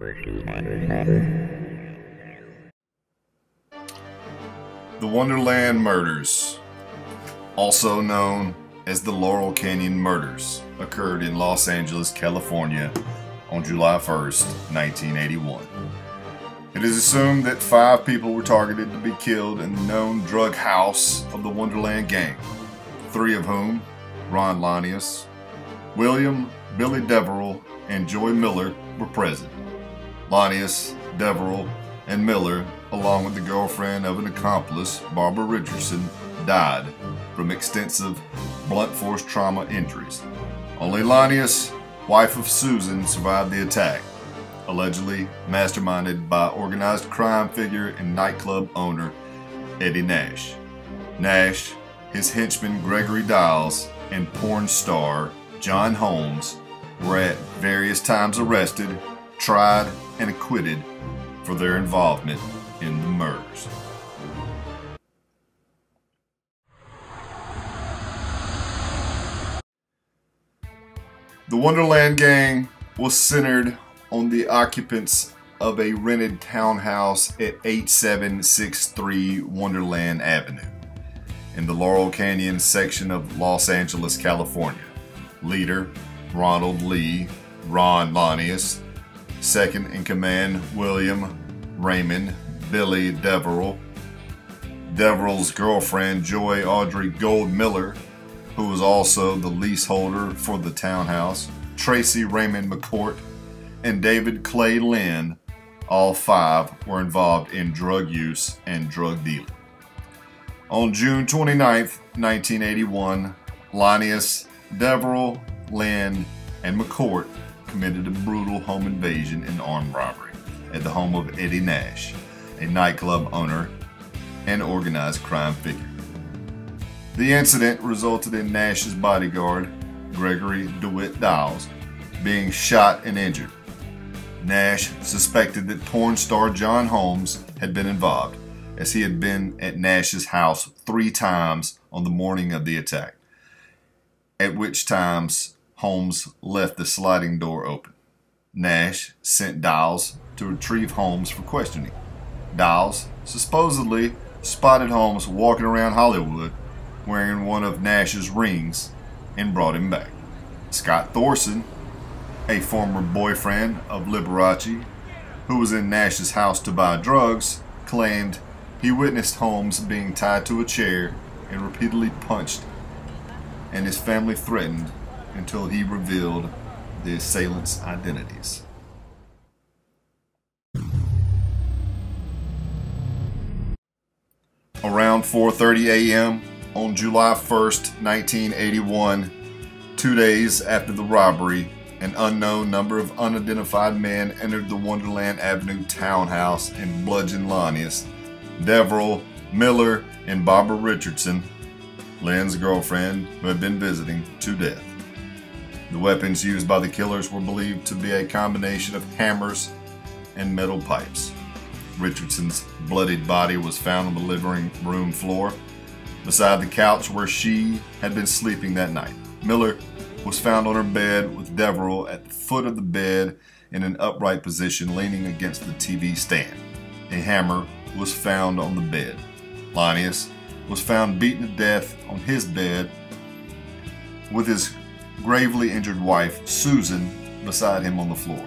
The Wonderland Murders, also known as the Laurel Canyon Murders, occurred in Los Angeles, California on July 1st, 1981. It is assumed that 5 people were targeted to be killed in the known drug house of the Wonderland gang, 3 of whom, Ron Lanius, William, Billy Deverell, and Joy Miller, were present. Lanius, Deverell, and Miller, along with the girlfriend of an accomplice, Barbara Richardson, died from extensive blunt force trauma injuries. Only Lanius, wife of Susan, survived the attack, allegedly masterminded by organized crime figure and nightclub owner Eddie Nash. Nash, his henchman Gregory Diles, and porn star John Holmes were at various times arrested, tried, and acquitted for their involvement in the murders. The Wonderland gang was centered on the occupants of a rented townhouse at 8763 Wonderland Avenue in the Laurel Canyon section of Los Angeles, California. Leader, Ronald Lee, Ron Lanius. Second in command, William Raymond Billy Deverell. Deverell's girlfriend, Joy Audrey Gold Miller, who was also the leaseholder for the townhouse, Tracy Raymond McCourt, and David Clay Lynn. All 5 were involved in drug use and drug dealing. On June 29, 1981, Lanius, Deverell, Lynn, and McCourt committed a brutal home invasion and armed robbery at the home of Eddie Nash, a nightclub owner and organized crime figure. The incident resulted in Nash's bodyguard, Gregory DeWitt Diles, being shot and injured. Nash suspected that porn star John Holmes had been involved, as he had been at Nash's house 3 times on the morning of the attack, at which times Holmes left the sliding door open. Nash sent Diles to retrieve Holmes for questioning. Diles supposedly spotted Holmes walking around Hollywood wearing one of Nash's rings and brought him back. Scott Thorson, a former boyfriend of Liberace, who was in Nash's house to buy drugs, claimed he witnessed Holmes being tied to a chair and repeatedly punched, and his family threatened until he revealed the assailants' identities. Around 4:30 a.m. on July 1st, 1981, 2 days after the robbery, an unknown number of unidentified men entered the Wonderland Avenue townhouse and bludgeoned Lanius, Deverell, Miller, and Barbara Richardson, Lynn's girlfriend, who had been visiting, to death. The weapons used by the killers were believed to be a combination of hammers and metal pipes. Richardson's bloodied body was found on the living room floor, beside the couch where she had been sleeping that night. Miller was found on her bed with Deverell at the foot of the bed in an upright position leaning against the TV stand. A hammer was found on the bed. Lanius was found beaten to death on his bed with his gravely injured wife, Susan, beside him on the floor.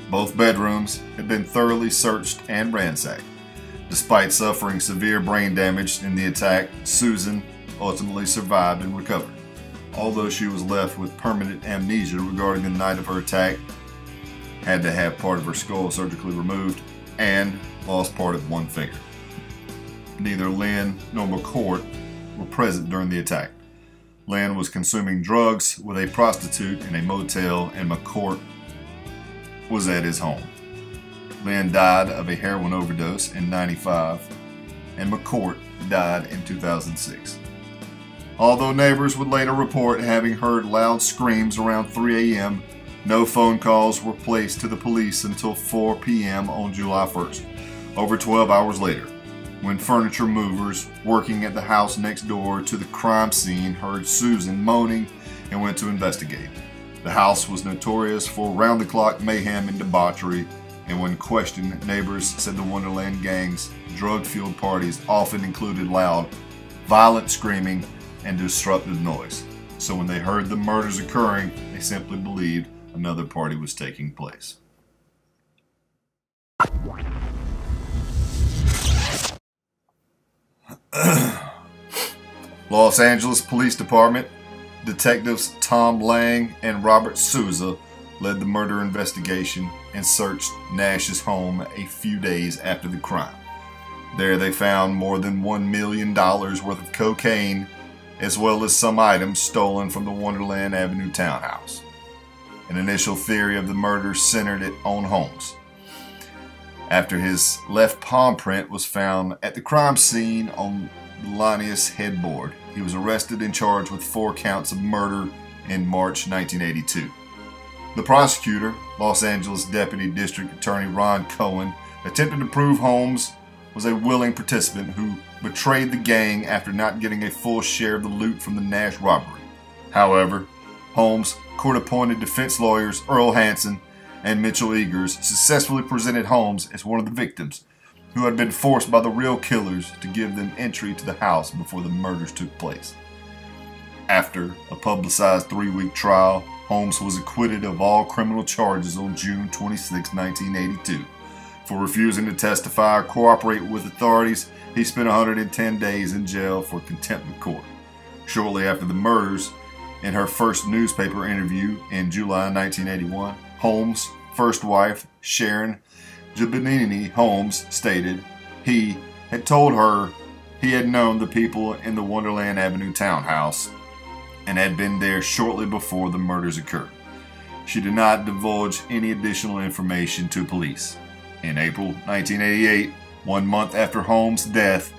Both bedrooms had been thoroughly searched and ransacked. Despite suffering severe brain damage in the attack, Susan ultimately survived and recovered, although she was left with permanent amnesia regarding the night of her attack, had to have part of her skull surgically removed, and lost part of one finger. Neither Lynn nor McCourt were present during the attack. Lynn was consuming drugs with a prostitute in a motel, and McCourt was at his home. Lynn died of a heroin overdose in '95, and McCourt died in 2006. Although neighbors would later report having heard loud screams around 3 a.m., no phone calls were placed to the police until 4 p.m. on July 1st, over 12 hours later, when furniture movers working at the house next door to the crime scene heard Susan moaning and went to investigate. The house was notorious for round-the-clock mayhem and debauchery, and when questioned, neighbors said the Wonderland gang's drug-fueled parties often included loud, violent screaming and disruptive noise. So when they heard the murders occurring, they simply believed another party was taking place. Los Angeles Police Department detectives Tom Lang and Robert Souza led the murder investigation and searched Nash's home a few days after the crime. There they found more than $1 million worth of cocaine, as well as some items stolen from the Wonderland Avenue townhouse. An initial theory of the murder centered it on Holmes. After his left palm print was found at the crime scene on the Linnaeus headboard, he was arrested and charged with 4 counts of murder in March 1982. The prosecutor, Los Angeles Deputy District Attorney Ron Cohen, attempted to prove Holmes was a willing participant who betrayed the gang after not getting a full share of the loot from the Nash robbery. However, Holmes' court-appointed defense lawyers Earl Hansen and Mitchell Eagers successfully presented Holmes as one of the victims, who had been forced by the real killers to give them entry to the house before the murders took place. After a publicized 3-week trial, Holmes was acquitted of all criminal charges on June 26, 1982. For refusing to testify or cooperate with authorities, he spent 110 days in jail for contempt of court. Shortly after the murders, in her first newspaper interview in July 1981, Holmes' first wife, Sharon Giovanni Holmes, stated he had told her he had known the people in the Wonderland Avenue townhouse and had been there shortly before the murders occurred. She did not divulge any additional information to police. In April 1988, 1 month after Holmes' death,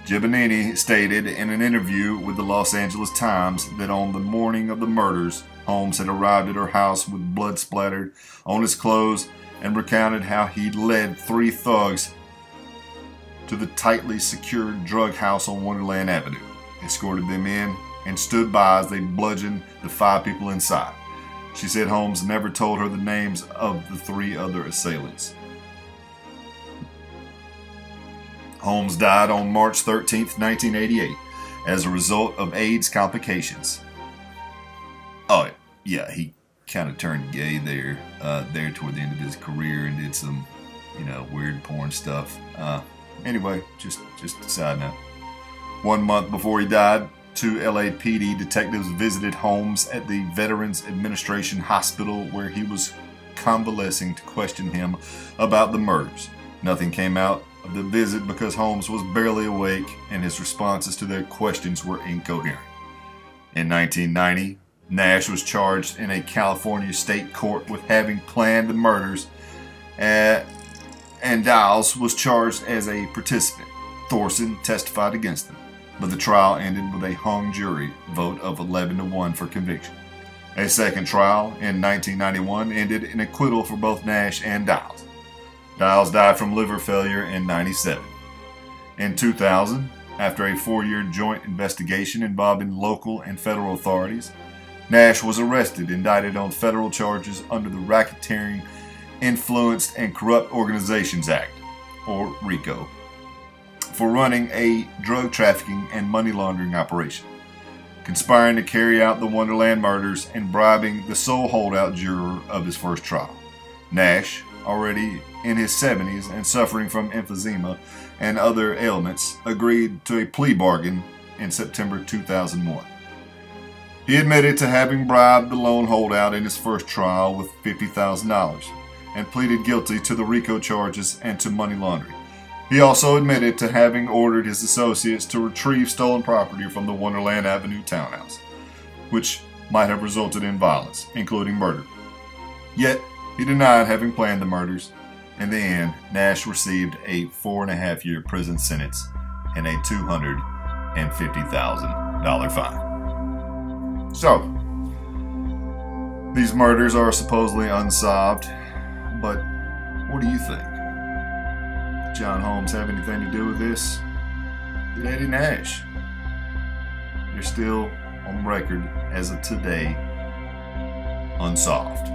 Giovanni stated in an interview with the Los Angeles Times that on the morning of the murders, Holmes had arrived at her house with blood splattered on his clothes and recounted how he'd led 3 thugs to the tightly secured drug house on Wonderland Avenue, escorted them in, and stood by as they bludgeoned the 5 people inside. She said Holmes never told her the names of the 3 other assailants. Holmes died on March 13, 1988, as a result of AIDS complications. Oh, yeah, he kind of turned gay there toward the end of his career and did some, weird porn stuff. Anyway, just a side note. 1 month before he died, 2 LAPD detectives visited Holmes at the Veterans Administration Hospital where he was convalescing to question him about the murders. Nothing came out of the visit because Holmes was barely awake and his responses to their questions were incoherent. In 1990, Nash was charged in a California state court with having planned the murders, and Dials was charged as a participant. Thorson testified against them, but the trial ended with a hung jury vote of 11-1 for conviction. A second trial in 1991 ended in acquittal for both Nash and Dials. Dials died from liver failure in 1997. In 2000, after a 4-year joint investigation involving local and federal authorities, Nash was arrested, indicted on federal charges under the Racketeering, Influenced, and Corrupt Organizations Act, or RICO, for running a drug trafficking and money laundering operation, conspiring to carry out the Wonderland murders, and bribing the sole holdout juror of his first trial. Nash, already in his 70s and suffering from emphysema and other ailments, agreed to a plea bargain in September 2001. He admitted to having bribed the lone holdout in his first trial with $50,000 and pleaded guilty to the RICO charges and to money laundering. He also admitted to having ordered his associates to retrieve stolen property from the Wonderland Avenue townhouse, which might have resulted in violence, including murder. Yet, he denied having planned the murders. In the end, Nash received a 4.5-year prison sentence and a $250,000 fine. So, these murders are supposedly unsolved, but what do you think? Did John Holmes have anything to do with this? Did Eddie Nash? You're still on record as of today, unsolved.